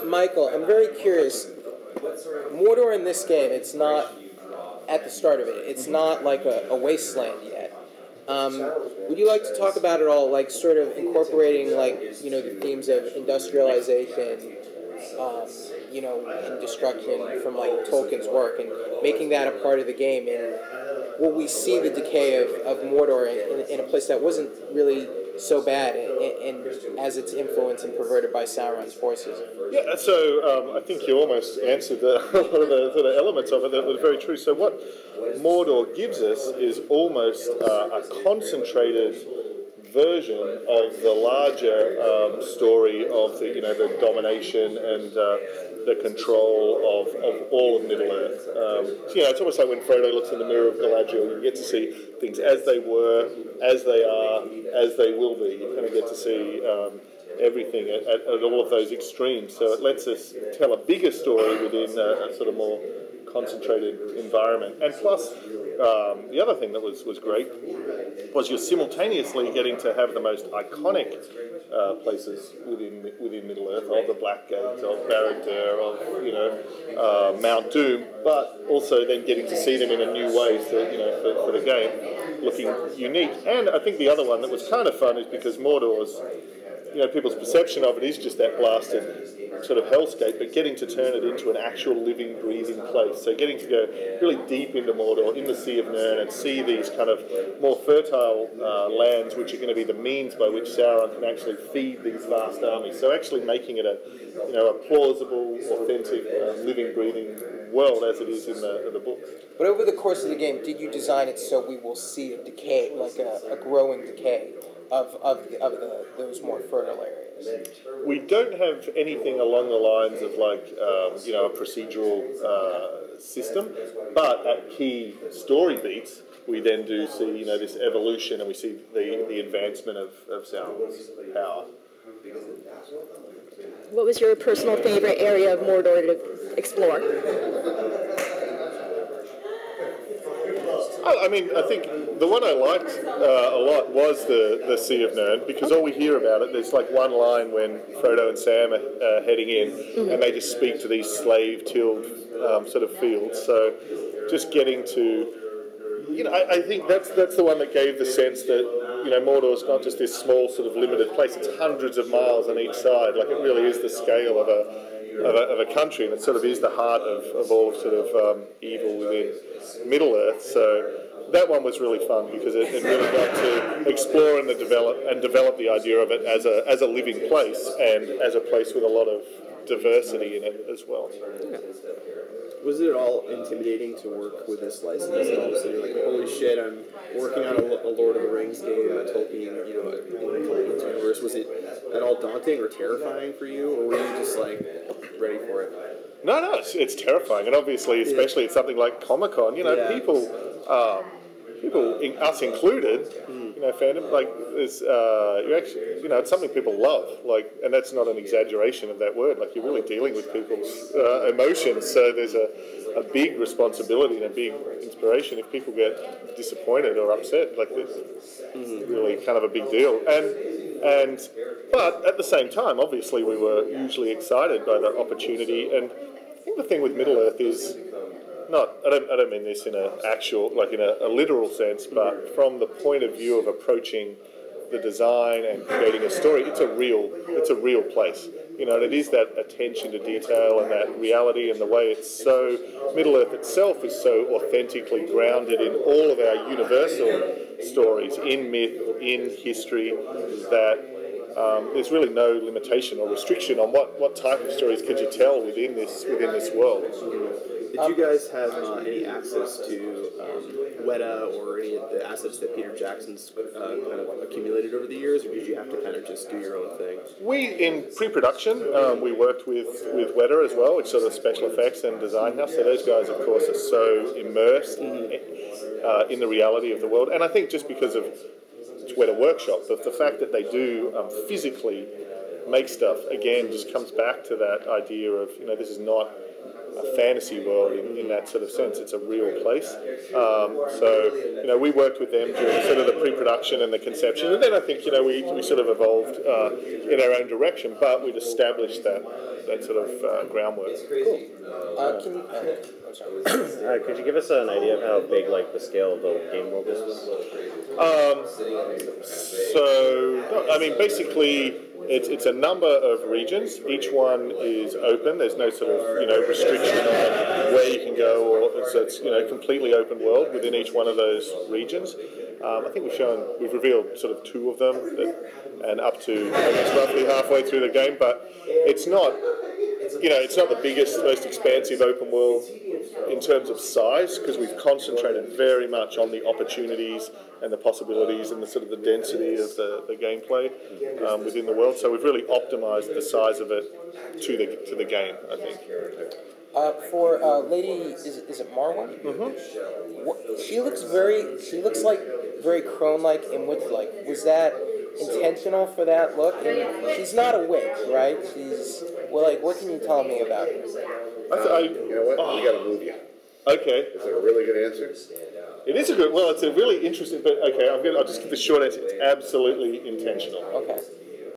Michael, I'm very curious. Mordor in this game, it's not at the start of it. It's not like a wasteland yet. Would you like to talk about it all, like sort of incorporating, like, you know, the themes of industrialization, you know, and destruction from like Tolkien's work, and making that a part of the game? And will we see the decay of Mordor in a place that wasn't really so bad, and as its influenced and perverted by Sauron's forces? Yeah, so I think you almost answered a lot of the sort of elements of it that was very true. So what Mordor gives us is almost a concentrated version of the larger story of the the domination and the control of all of Middle Earth. So, it's almost like when Frodo looks in the mirror of Galadriel, you get to see things as they were, as they are, as they will be. You kind of get to see everything at all of those extremes. So it lets us tell a bigger story within a sort of more concentrated environment. And plus, the other thing that was great was you're simultaneously getting to have the most iconic places within Middle Earth, of the Black Gate, of Barad-dûr, of Mount Doom, but also then getting to see them in a new way for the game, looking unique. And I think the other one that was kind of fun is because Mordor's, people's perception of it is just that blasted sort of hellscape, but getting to turn it into an actual living, breathing place. So getting to go really deep into Mordor, in the Sea of Nirn, and see these kind of more fertile lands, which are going to be the means by which Sauron can actually feed these vast armies. So actually making it a plausible, authentic, living, breathing world as it is in the books. But over the course of the game, did you design it so we will see a decay, like a growing decay of those more fertile areas? We don't have anything along the lines of a procedural system, but at key story beats, we then do see this evolution, and we see the advancement of Sauron's power. What was your personal favorite area of Mordor to explore? I think the one I liked a lot was the Sea of Nirn, because all we hear about it, there's like one line when Frodo and Sam are heading in, and they just speak to these slave-tilled sort of fields. So just getting to, I think that's the one that gave the sense that, Mordor's not just this small sort of limited place, it's hundreds of miles on each side. Like, it really is the scale of a country, and it sort of is the heart of all sort of evil within Middle Earth. So that one was really fun because it really got to explore and develop the idea of it as a living place, and as a place with a lot of diversity in it as well. Was it at all intimidating to work with this license? And all of a sudden you're like, holy shit, I'm working on a Lord of the Rings game, a Tolkien, in Tolkien's universe. Was it at all daunting or terrifying for you, or were you just like ready for it? No, it's terrifying, and obviously, especially at something like Comic-Con, people, us included, fandom, like, there's, you actually, it's something people love, like, and that's not an exaggeration of that word. Like, you're really dealing with people's emotions, so there's a big responsibility and a big inspiration if people get disappointed or upset. Like, it's really kind of a big deal, but at the same time, obviously, we were hugely excited by the opportunity. And I think the thing with Middle Earth is I don't mean this in a literal sense, but from the point of view of approaching the design and creating a story, it's a real place. And it is that attention to detail and that reality, and the way it's so, Middle Earth itself is so authentically grounded in all of our universal stories, in myth, in history, that there's really no limitation or restriction on what type of stories could you tell within this world. Did you guys have any access to Weta or any of the assets that Peter Jackson's kind of accumulated over the years, or did you have to kind of just do your own thing? In pre-production, we worked with Weta as well, which is sort of special effects and design house. So those guys, of course, are so immersed in the reality of the world. And I think just because of Weta Workshop, the fact that they do physically make stuff. Again, just comes back to that idea of, this is not a fantasy world in that sort of sense. It's a real place. So we worked with them during sort of the pre-production and the conception, and then I think we sort of evolved in our own direction, but we'd established that sort of groundwork. Cool. I'm sorry. Could you give us an idea of how big, like, the scale of the game world is? Basically, it's a number of regions. Each one is open. There's no sort of restriction on where you can go, so it's completely open world within each one of those regions. I think we've revealed sort of 2 of them, and up to almost roughly halfway through the game. But it's not the biggest, most expansive open world in terms of size, because we've concentrated very much on the opportunities and the possibilities and the sort of the density of the gameplay within the world. So we've really optimized the size of it to the game, I think. For Lady, is it Marwa? Mm-hmm. She looks like very crone-like and witch-like. Was that intentional for that look? And she's not a witch, right? What can you tell me about her? You know what? We got to move you. Okay. Is it a really good answer? It is a good. Well, it's a really interesting. But okay, I'll just give the short answer. It's absolutely intentional. Okay.